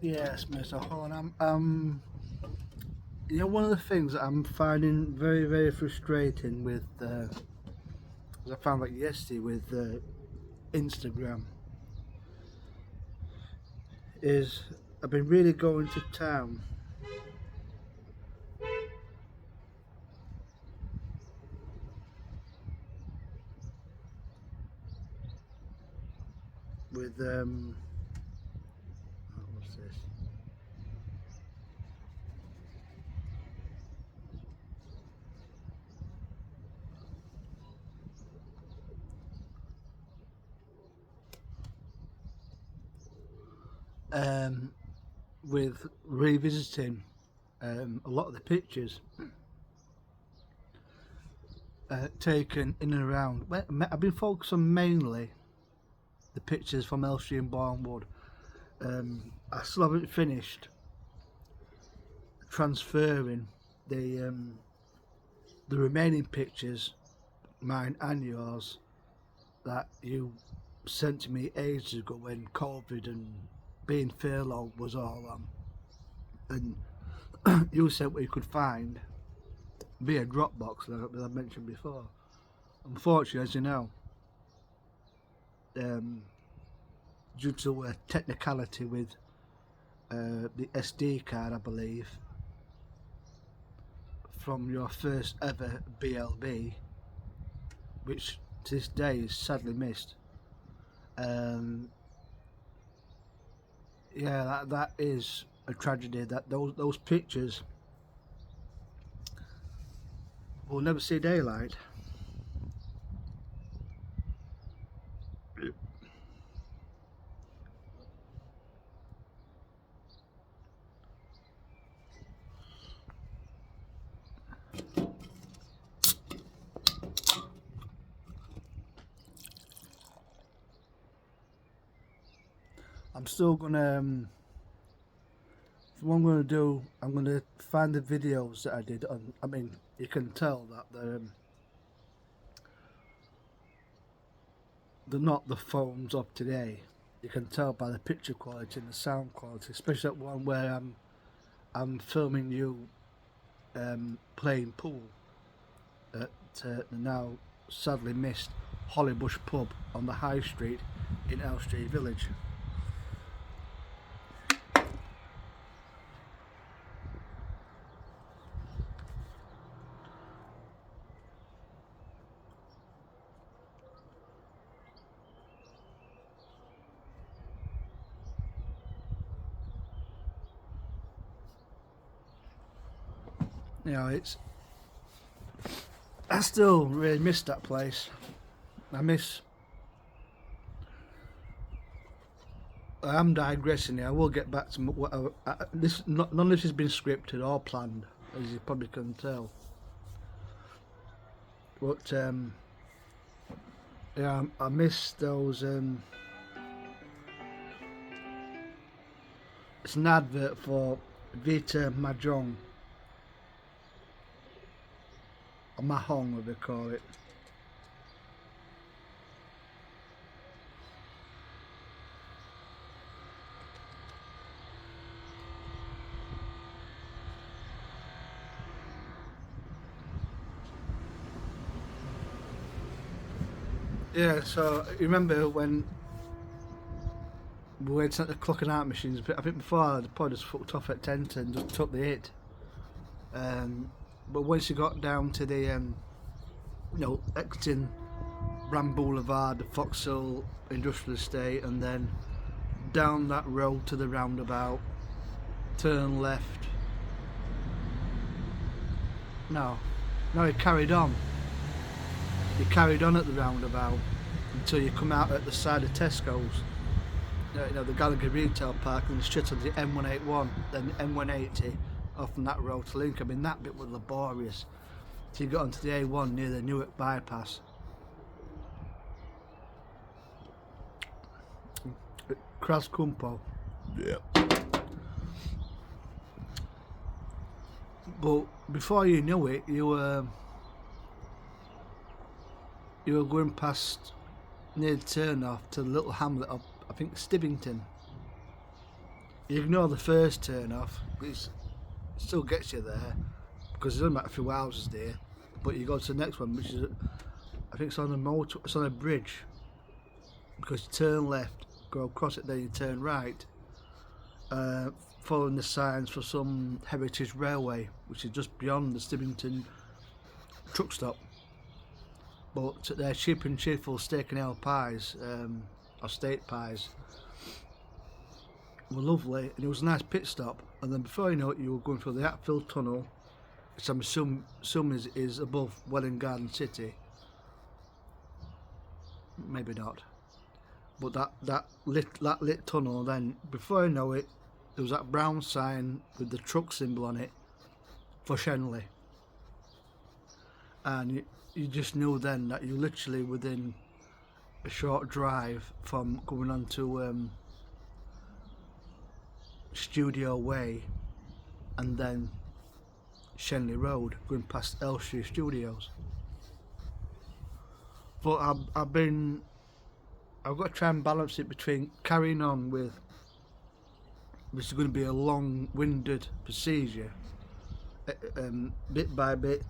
Yes, Mr. Horn. One of the things that I'm finding very, very frustrating with, as I found like yesterday with Instagram, is I've been really going to town with, what's this? Um, with revisiting a lot of the pictures taken in and around. I've been focused on mainly the pictures from Elstree and Borehamwood. I still haven't finished transferring the remaining pictures, mine and yours, that you sent to me ages ago when COVID and being furloughed was all on. And you said what you could find via Dropbox that I mentioned before. Unfortunately, as you know, due to a technicality with the SD card, I believe, from your first ever BLB, which to this day is sadly missed. Yeah, that is a tragedy. That those pictures will never see daylight. I'm still gonna. What I'm gonna do, I'm gonna find the videos that I did on. I mean, you can tell that they're not the phones of today. You can tell by the picture quality and the sound quality, especially that one where I'm filming you playing pool at the now sadly missed Hollybush pub on the High Street in Elstree Village. It's I still really miss that place. I miss. I am digressing here. I will get back to what this. None of this has been scripted or planned, as you probably can tell. But yeah, I miss those. It's an advert for Vita Mahjong, or Mahong, as they call it. Yeah, so you remember when we went at the clock and art machines? I think before the pod just fucked off at 10 and just took the hit. But once you got down to the, exiting Brand Boulevard, the Foxhill Industrial Estate, and then down that road to the roundabout, turn left. No, he carried on. He carried on at the roundabout until you come out at the side of Tesco's. The Gallagher Retail Park, and straight on the M181, then the M180 off from that road to Lincoln. I mean, that bit was laborious. So you got onto the A1 near the Newark bypass. Cras Cumpo. Yeah. But before you knew it, you were going past near the turn off to the little hamlet of, I think, Stivington. You ignore the first turn off, but it still gets you there because there's only about a few houses there. But you go to the next one, which is, I think it's on a motor, it's on a bridge. Because you turn left, go across it, then you turn right, following the signs for some heritage railway, which is just beyond the Stibington truck stop. But their cheap and cheerful steak and ale pies, or steak pies, were lovely, and it was a nice pit stop. And then before you know it, you were going through the Hatfield Tunnel, which I'm assuming is above Welwyn Garden City. Maybe not. But that lit tunnel, then before I know it, there was that brown sign with the truck symbol on it for Shenley, and you just knew then that you're literally within a short drive from going on to Studio Way, and then Shenley Road, going past Elstree Studios. But I've got to try and balance it between carrying on with, which is going to be a long-winded procedure, bit by bit,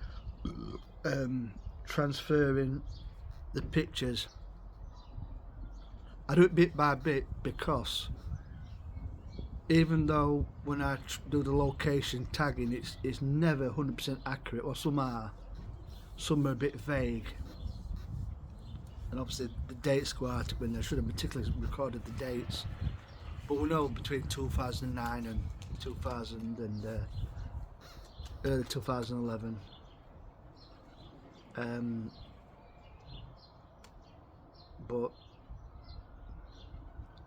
transferring the pictures. I do it bit by bit because even though when I do the location tagging, it's never 100% accurate, or some are a bit vague. And obviously the dates go out when I should have meticulously recorded the dates, but we know between 2009 and 2000 and early 2011. But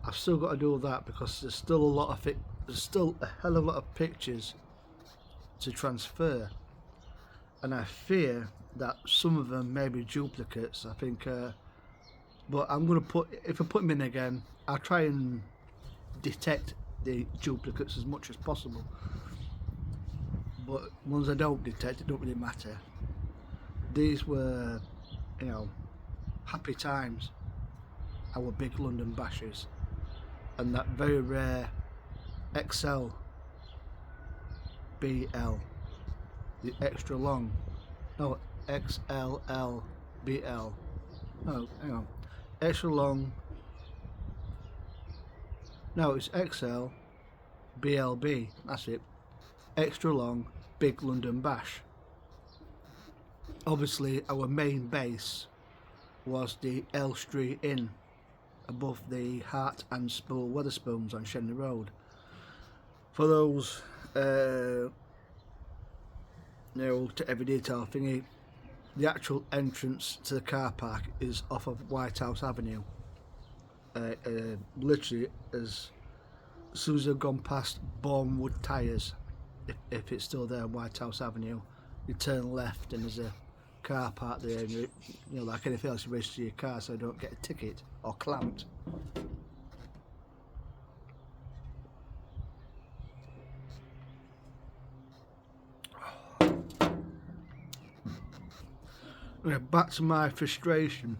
I've still got to do that because there's still a hell of a lot of pictures to transfer, and I fear that some of them may be duplicates. I think. But I'm going to if I put them in again, I'll try and detect the duplicates as much as possible. But ones I don't detect, it don't really matter. These were, happy times, our big London bashes, and that very rare XL BL, the extra long, no, XLL BL, no, hang on. Extra long, no, it's XL BLB, that's it, extra long big London bash. Obviously our main base was the Elstree Inn above the Hart and Spool Wetherspoons on Shenley Road. For those to every detail thingy, the actual entrance to the car park is off of White House Avenue. Literally as soon as you've gone past Borehamwood Tyres, if it's still there, White House Avenue, you turn left and there's a car park there, and like anything else, you register your car so you don't get a ticket or clamped. Back to my frustration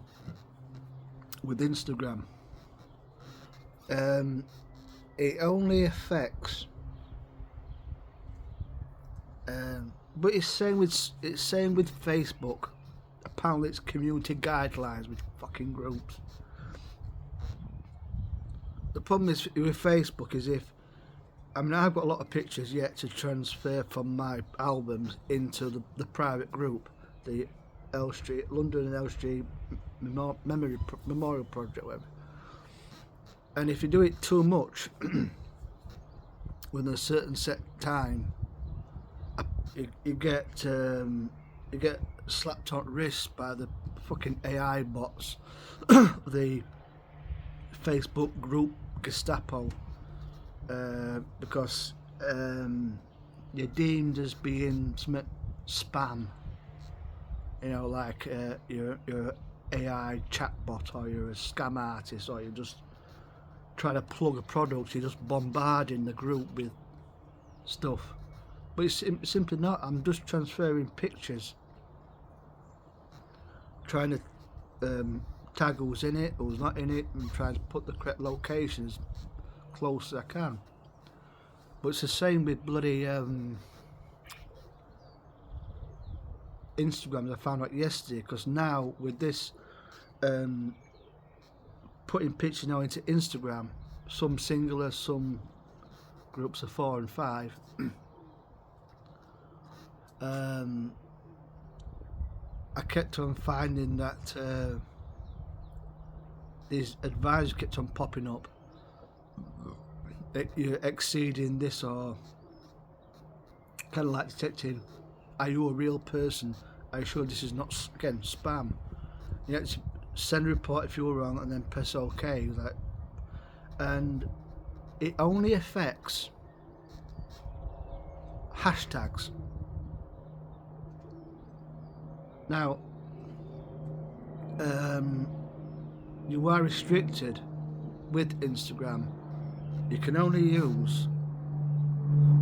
with Instagram. It only affects, but it's same with Facebook. Apparently, it's community guidelines with fucking groups. The problem is with Facebook is I've got a lot of pictures yet to transfer from my albums into the private group, the Elstree, London and Elstree Memorial Project, whatever. And if you do it too much within a certain set time, you get slapped on wrists by the fucking AI bots, the Facebook group Gestapo, because you're deemed as being spam. Like you're AI chatbot, or you're a scam artist, or you're just trying to plug a product. You're just bombarding the group with stuff, but it's simply not. I'm just transferring pictures, trying to tag who's in it, who's not in it, and trying to put the correct locations close as I can. But it's the same with bloody Instagram. I found out yesterday, because now with this putting pictures now into Instagram, some singular, some groups of 4 and 5. I kept on finding that these advisors kept on popping up. You're exceeding this, or kind of like detecting, are you a real person? Are you sure this is not, again, spam? You have to send a report if you were wrong and then press OK. Like, and it only affects hashtags. Now, you are restricted with Instagram. You can only use,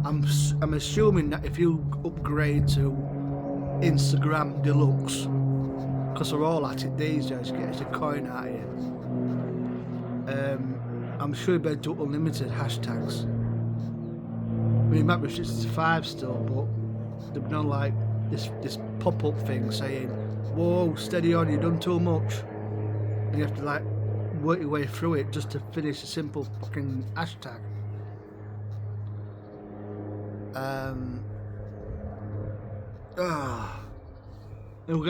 I'm assuming that if you upgrade to Instagram Deluxe, because they're all at it these days, get a coin out of you, I'm sure you better do unlimited hashtags. I mean, it might be restricted to 5 still, but there'll be no like this pop-up thing saying, whoa, steady on, you've done too much, and you have to like work your way through it just to finish a simple fucking hashtag. It was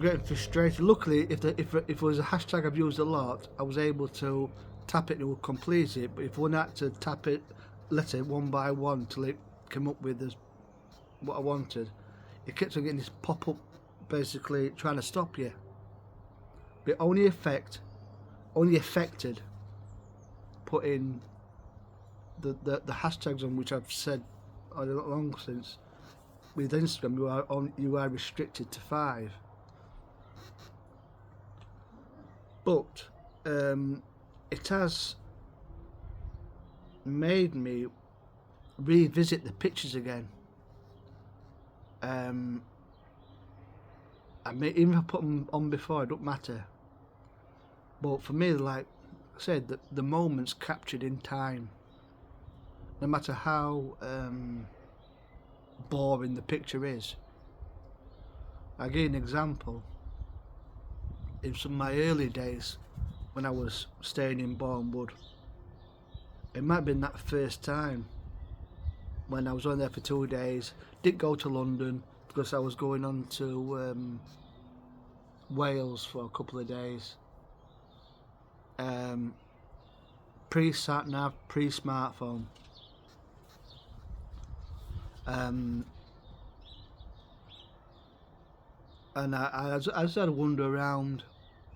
getting frustrated. Luckily, if it was a hashtag I've used a lot, I was able to tap it and it would complete it. But if one had to tap it, let's say one by one till it came up with what I wanted, it kept on getting this pop-up, basically trying to stop you. But only affected putting the hashtags on, which I've said a lot long since. With Instagram, you are restricted to 5. But it has made me revisit the pictures again. I mean, even if I put them on before, it don't matter. But for me, like I said, the moment's captured in time. No matter how boring the picture is. I'll give you an example. In some of my early days, when I was staying in Borehamwood, it might have been that first time when I was on there for 2 days. Didn't go to London because I was going on to Wales for a couple of days. Pre-sat-nav, pre-smartphone. And I just had to wander around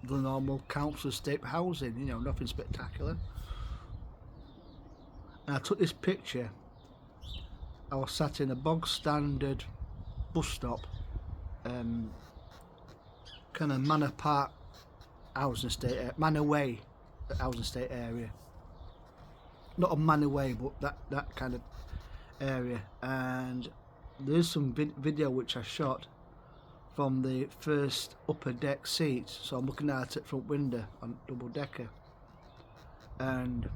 the normal council estate housing, you know, nothing spectacular. And I took this picture. I was sat in a bog standard bus stop, kind of Manor Park housing estate, Manor Way housing estate area. Not a Manor Way, but that kind of area. And there's some video which I shot from the first upper deck seats, so I'm looking out at front window on double decker, and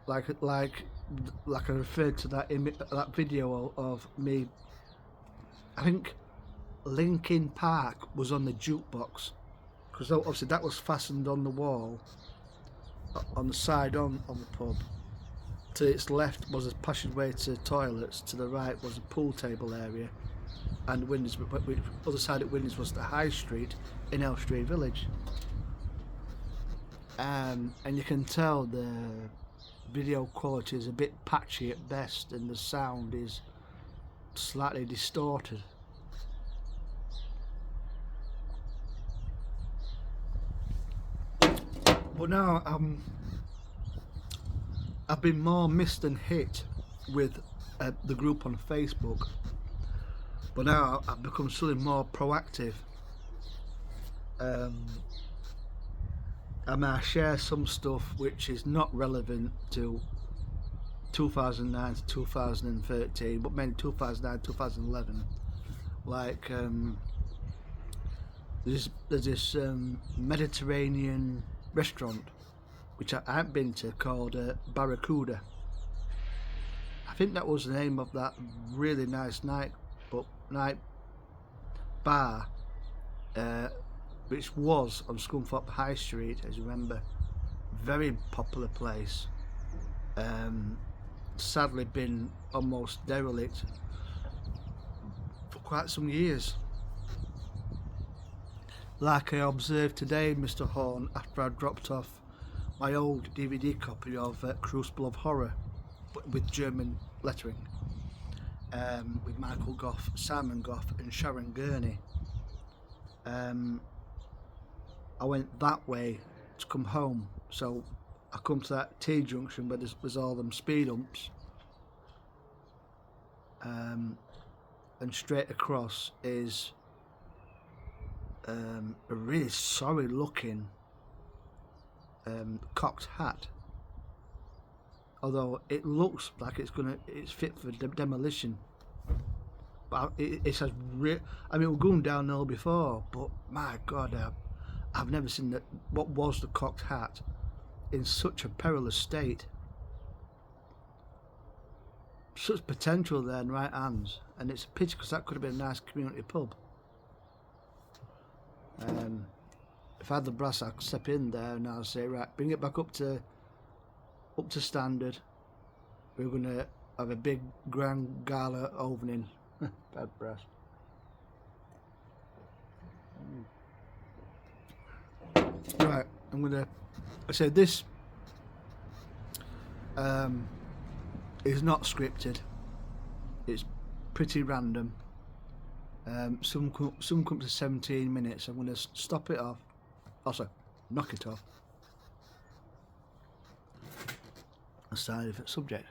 like I referred to that video of me, I think Linkin Park was on the jukebox, because obviously that was fastened on the wall on the side on the pub. To its left was a passageway to toilets, to the right was a pool table area, and Windows, but the other side of Windows was the High Street in Elstree Village. And you can tell the video quality is a bit patchy at best, and the sound is slightly distorted. But now I've been more missed than hit with the group on Facebook. But now I've become something more proactive. I mean, I share some stuff which is not relevant to 2009 to 2013, but mainly 2009 2011. Like there's this Mediterranean restaurant which I haven't been to, called Barracuda. think that was the name of that really nice night bar, which was on Scunthorpe High Street, as you remember. Very popular place. Sadly been almost derelict for quite some years. Like I observed today, Mr. Horn, after I dropped off my old DVD copy of Crucible of Horror with German lettering, with Michael Gough, Simon Gough and Sharon Gurney. I went that way to come home, so I come to that T-junction where there's all them speed humps, and straight across is a really sorry looking cocked hat, although it looks like it's fit for demolition. But it says I mean, we're going downhill before, but my God, I've never seen what was the cocked hat in such a perilous state. Such potential there in right hands, and it's a pity because that could have been a nice community pub. If I had the brass, I could step in there and I'll say, right, bring it back up to standard. We're gonna have a big grand gala opening. Bad brass. Right, I say this is not scripted. It's pretty random. Some come to 17 minutes. I'm going to stop it off. Also, knock it off. A slightly different subject.